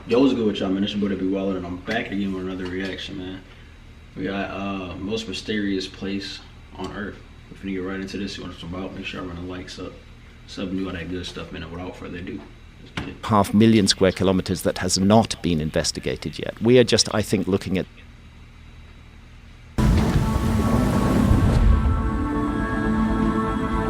Yo, what's good with y'all, man? It's your boy DavidBWylin, and I'm back again with another reaction, man. We got most mysterious place on Earth. If we get right into this, see what it's about. Make sure I run the likes up, sub, and do all that good stuff, man. And without further ado, let's get it. 500,000 square kilometers that has not been investigated yet. We are just, I think, looking at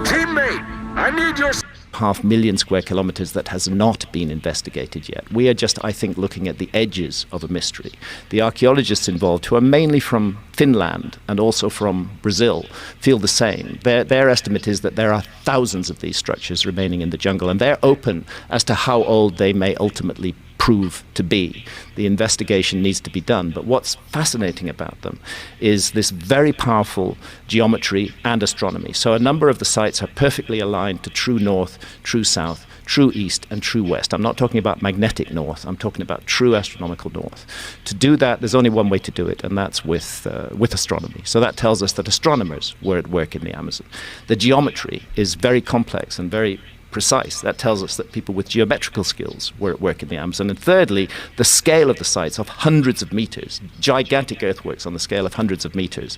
Teammate, I need your 500,000 square kilometers that has not been investigated yet. We are just, I think, looking at the edges of a mystery. The archaeologists involved, who are mainly from Finland and also from Brazil, feel the same. Their estimate is that there are thousands of these structures remaining in the jungle, and they're open as to how old they may ultimately prove to be. The investigation needs to be done. But what's fascinating about them is this very powerful geometry and astronomy. So a number of the sites are perfectly aligned to true north, true south, true east, and true west. I'm not talking about magnetic north. I'm talking about true astronomical north. To do that, there's only one way to do it, and that's with astronomy. So that tells us that astronomers were at work in the Amazon. The geometry is very complex and very precise. That tells us that people with geometrical skills were at work in the Amazon. And thirdly, the scale of the sites of hundreds of meters, gigantic earthworks on the scale of hundreds of meters,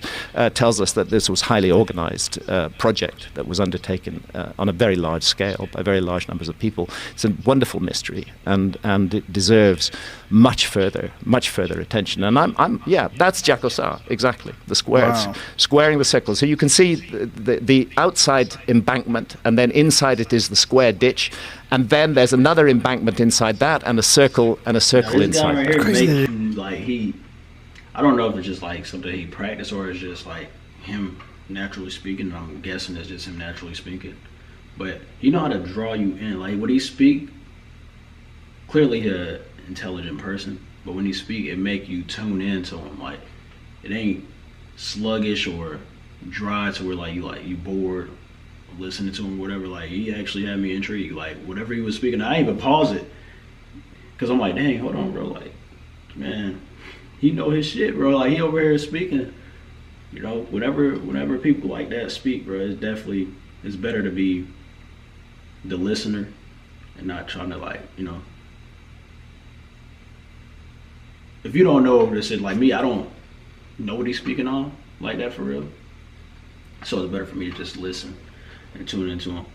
tells us that this was highly organized project that was undertaken on a very large scale by very large numbers of people. It's a wonderful mystery, and it deserves much further attention. And that's Jacosa, exactly, the squares, Wow. squaring the circles. So you can see the outside embankment, and then inside it is the square ditch, and then there's another embankment inside that, and a circle Now, this guy inside right that. here Crazy. make you, like, I don't know if it's just like something he practiced or it's just like him naturally speaking. I'm guessing it's just him naturally speaking. But he know how to draw you in. Like when he speak, clearly he's an intelligent person, but when he speak, it make you tune into him. Like it ain't sluggish or dry to where you bored listening to him, whatever. Like he actually had me intrigued. Like whatever he was speaking, I even pause it because I'm like, dang, hold on, bro. Like, man, he know his shit, bro. Like he over here speaking. You know, whenever people like that speak, bro, it's better to be the listener and not trying to if you don't know this shit like me, I don't know what he's speaking on like that for real. So it's better for me to just listen and tune into him,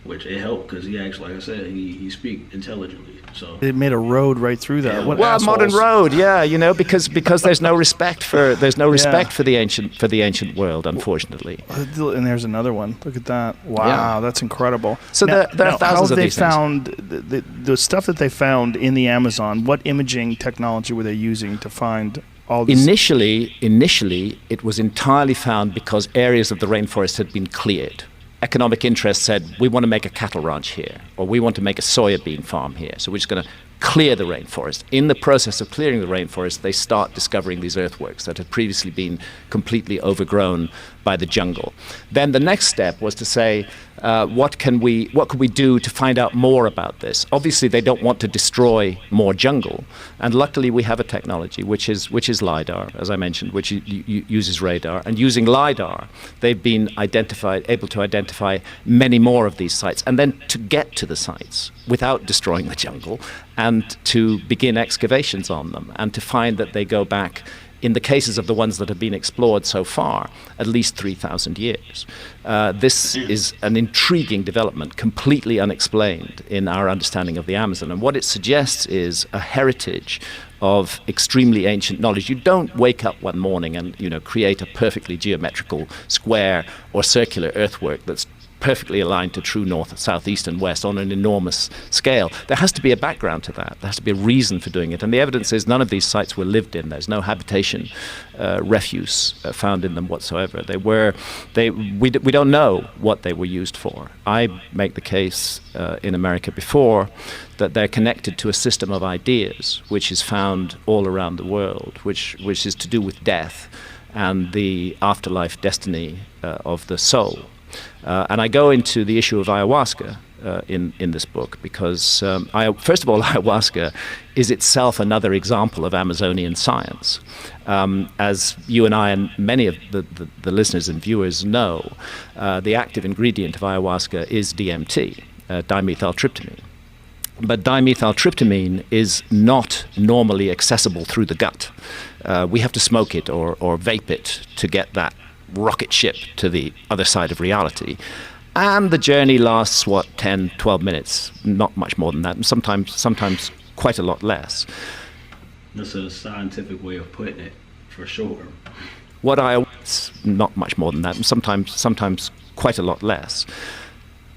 which it helped because he actually, like I said, he speak intelligently. So It made a road right through that. What Well, a assholes. modern road, yeah, because there's no respect for for the ancient world, unfortunately. And there's another one. Look at that. Wow, Yeah. that's incredible. So there are thousands how of they these things. found the stuff that they found in the Amazon? What imaging technology were they using to find all this? Initially, it was entirely found because areas of the rainforest had been cleared. Economic interests said, we want to make a cattle ranch here, or we want to make a soya bean farm here, so we're just going to clear the rainforest. In the process of clearing the rainforest, they start discovering these earthworks that had previously been completely overgrown by the jungle. Then the next step was to say, what could we do to find out more about this? Obviously, they don't want to destroy more jungle, and luckily we have a technology which is LiDAR, as I mentioned, which uses radar. And using LiDAR, they've been able to identify many more of these sites, and then to get to the sites without destroying the jungle, and to begin excavations on them, and to find that they go back, in the cases of the ones that have been explored so far, at least 3,000 years. This is an intriguing development, completely unexplained in our understanding of the Amazon. And what it suggests is a heritage of extremely ancient knowledge. You don't wake up one morning and create a perfectly geometrical square or circular earthwork that's perfectly aligned to true north, south, east, and west on an enormous scale. There has to be a background to that. There has to be a reason for doing it. And the evidence is none of these sites were lived in. There's no habitation refuse found in them whatsoever. We don't know what they were used for. I make the case in America before that they're connected to a system of ideas which is found all around the world, which is to do with death and the afterlife destiny of the soul. And I go into the issue of ayahuasca in this book because, first of all, ayahuasca is itself another example of Amazonian science. As you and I and many of the listeners and viewers know, the active ingredient of ayahuasca is DMT, dimethyltryptamine. But dimethyltryptamine is not normally accessible through the gut. We have to smoke it or vape it to get that rocket ship to the other side of reality. And the journey lasts, 10, 12 minutes, not much more than that, and sometimes quite a lot less. That's a scientific way of putting it, for sure. Not much more than that, and sometimes quite a lot less.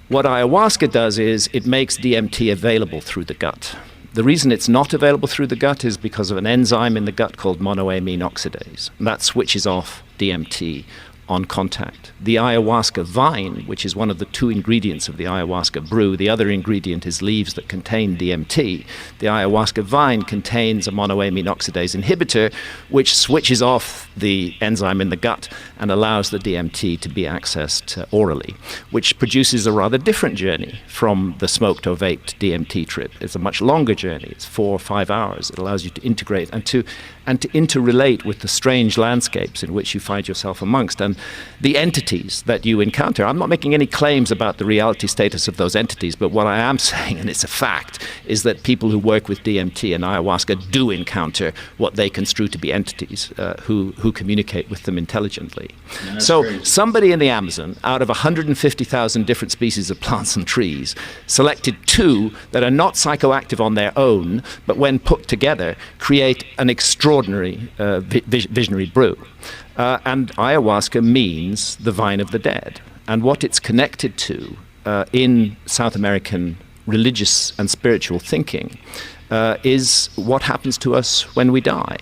What ayahuasca does is it makes DMT available through the gut. The reason it's not available through the gut is because of an enzyme in the gut called monoamine oxidase. And that switches off DMT on contact. The ayahuasca vine, which is one of the two ingredients of the ayahuasca brew, the other ingredient is leaves that contain DMT. The ayahuasca vine contains a monoamine oxidase inhibitor, which switches off the enzyme in the gut and allows the DMT to be accessed orally, which produces a rather different journey from the smoked or vaped DMT trip. It's a much longer journey. It's 4 or 5 hours. It allows you to integrate and to interrelate with the strange landscapes in which you find yourself amongst and the entities that you encounter. I'm not making any claims about the reality status of those entities, but what I am saying, and it's a fact, is that people who work with DMT and ayahuasca do encounter what they construe to be entities who communicate with them intelligently. Yeah, so crazy. Somebody in the Amazon, out of 150,000 different species of plants and trees, selected 2 that are not psychoactive on their own, but when put together, create an extraordinary visionary brew. And ayahuasca means the vine of the dead. And what it's connected to in South American religious and spiritual thinking is what happens to us when we die.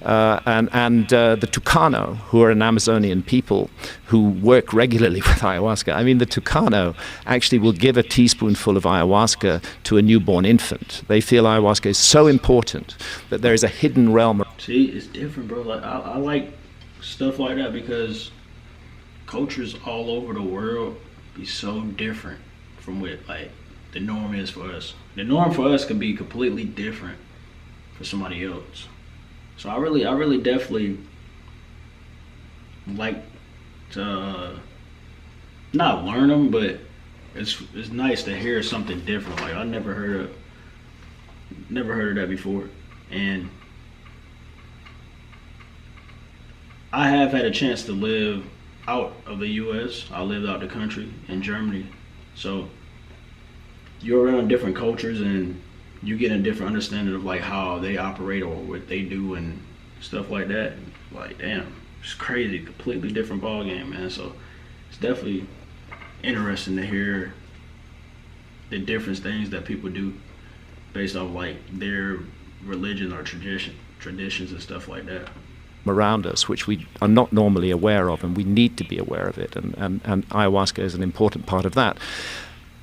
The Tucano, who are an Amazonian people who work regularly with ayahuasca, I mean, the Tucano actually will give a teaspoonful of ayahuasca to a newborn infant. They feel ayahuasca is so important that there is a hidden realm. See, it's different, bro. Like I like stuff like that because cultures all over the world be so different from what like the norm is for us. The norm for us can be completely different for somebody else. So I really definitely like to not learn them, but it's nice to hear something different. Like I never heard of that before, and I have had a chance to live out of the U.S. I lived out the country in Germany, so you're around different cultures and you get a different understanding of like how they operate or what they do and stuff like that. Like, damn, it's crazy, completely different ball game, man. So it's definitely interesting to hear the different things that people do based off like their religion or traditions and stuff like that Around us, which we are not normally aware of, and we need to be aware of it, and ayahuasca is an important part of that.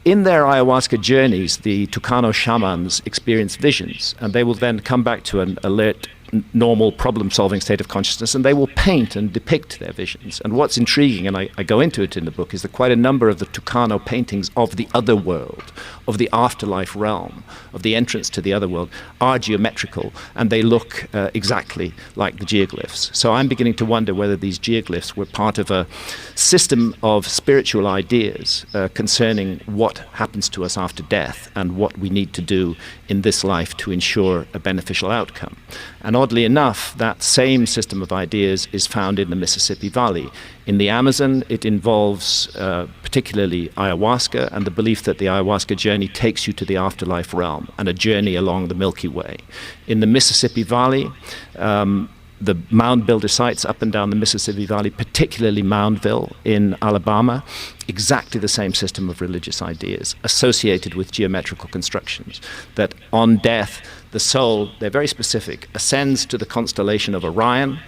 In their ayahuasca journeys, the Tucano shamans experience visions, and they will then come back to an alert, normal, problem-solving state of consciousness, and they will paint and depict their visions. And what's intriguing, and I go into it in the book, is that quite a number of the Tucano paintings of the other world, of the afterlife realm, of the entrance to the other world, are geometrical, and they look exactly like the geoglyphs. So I'm beginning to wonder whether these geoglyphs were part of a system of spiritual ideas concerning what happens to us after death and what we need to do in this life to ensure a beneficial outcome. And oddly enough, that same system of ideas is found in the Mississippi Valley. In the Amazon, it involves particularly ayahuasca and the belief that the ayahuasca journey takes you to the afterlife realm and a journey along the Milky Way. In the Mississippi Valley, the mound builder sites up and down the Mississippi Valley, particularly Moundville in Alabama, exactly the same system of religious ideas associated with geometrical constructions, that on death, the soul, they're very specific, ascends to the constellation of Orion,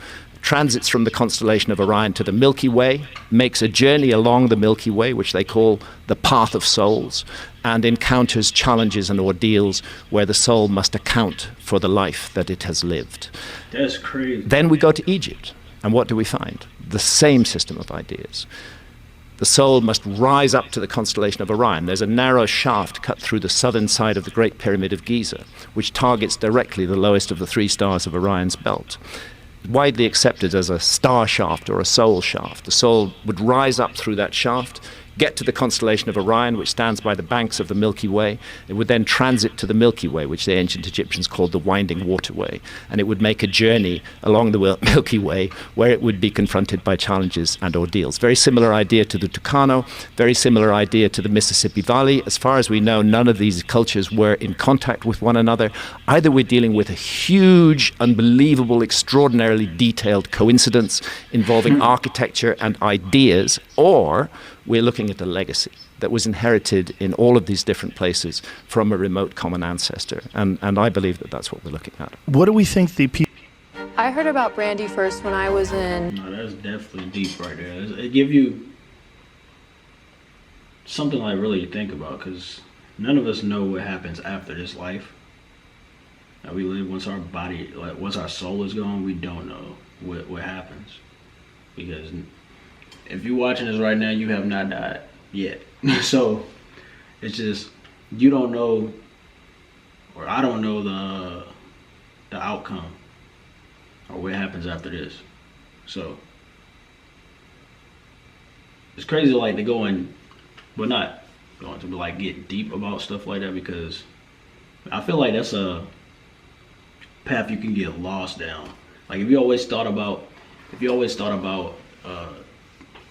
transits from the constellation of Orion to the Milky Way, makes a journey along the Milky Way, which they call the Path of Souls, and encounters challenges and ordeals where the soul must account for the life that it has lived. That's crazy. Then we go to Egypt, and what do we find? The same system of ideas. The soul must rise up to the constellation of Orion. There's a narrow shaft cut through the southern side of the Great Pyramid of Giza, which targets directly the lowest of the 3 stars of Orion's belt. Widely accepted as a star shaft or a soul shaft. The soul would rise up through that shaft, get to the constellation of Orion, which stands by the banks of the Milky Way. It would then transit to the Milky Way, which the ancient Egyptians called the Winding Waterway. And it would make a journey along the Milky Way where it would be confronted by challenges and ordeals. Very similar idea to the Tucano, very similar idea to the Mississippi Valley. As far as we know, none of these cultures were in contact with one another. Either we're dealing with a huge, unbelievable, extraordinarily detailed coincidence involving architecture and ideas, or we're looking at a legacy that was inherited in all of these different places from a remote common ancestor. And I believe that that's what we're looking at. What do we think the people... I heard about brandy first when I was in... No, that's definitely deep right there. It give you something like really to think about, because none of us know what happens after this life that we live. Once our body, like once our soul is gone, we don't know what happens. Because if you're watching this right now, you have not died yet. So it's just, you don't know, or I don't know the outcome or what happens after this. So it's crazy like to go in, but not going to like get deep about stuff like that, because I feel like that's a path you can get lost down. Like if you always thought about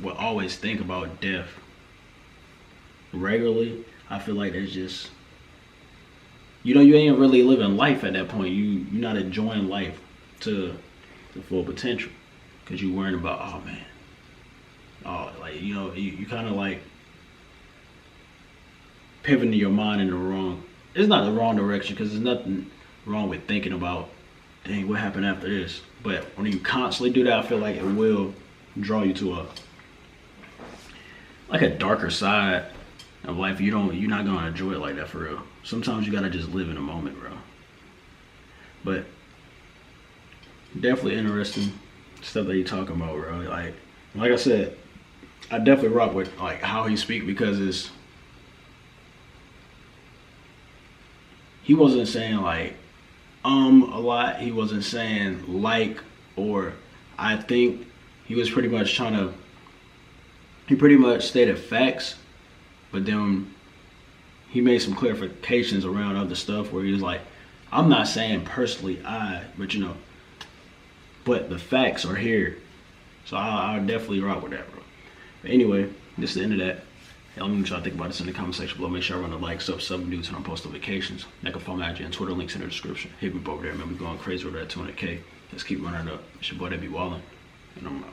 well, always think about death regularly, I feel like there's just, you ain't really living life at that point. You're not enjoying life to the full potential, because you're worrying about, oh man, like you kind of like pivoting your mind in the wrong, it's not the wrong direction, because there's nothing wrong with thinking about, dang, what happened after this. But when you constantly do that, I feel like it will draw you to a darker side of life. You're not gonna enjoy it like that for real. Sometimes you gotta just live in the moment, bro. But definitely interesting stuff that you're talking about, bro. Like I said, I definitely rock with like how he speak, because he wasn't saying like a lot. He wasn't saying like, or I think. He was pretty much he pretty much stated facts, but then he made some clarifications around other stuff where he was like, I'm not saying personally but but the facts are here. So I'll definitely rock with that, bro. But anyway, this is the end of that. Let me try to think about this in the comment section below. Make sure I run the like, sub new, turn on post notifications. I can follow my IG and Twitter, links in the description. Hit me up over there, man. We're going crazy over that 200K. Let's keep running up. It's your boy, DavidBWylin, and I'm out.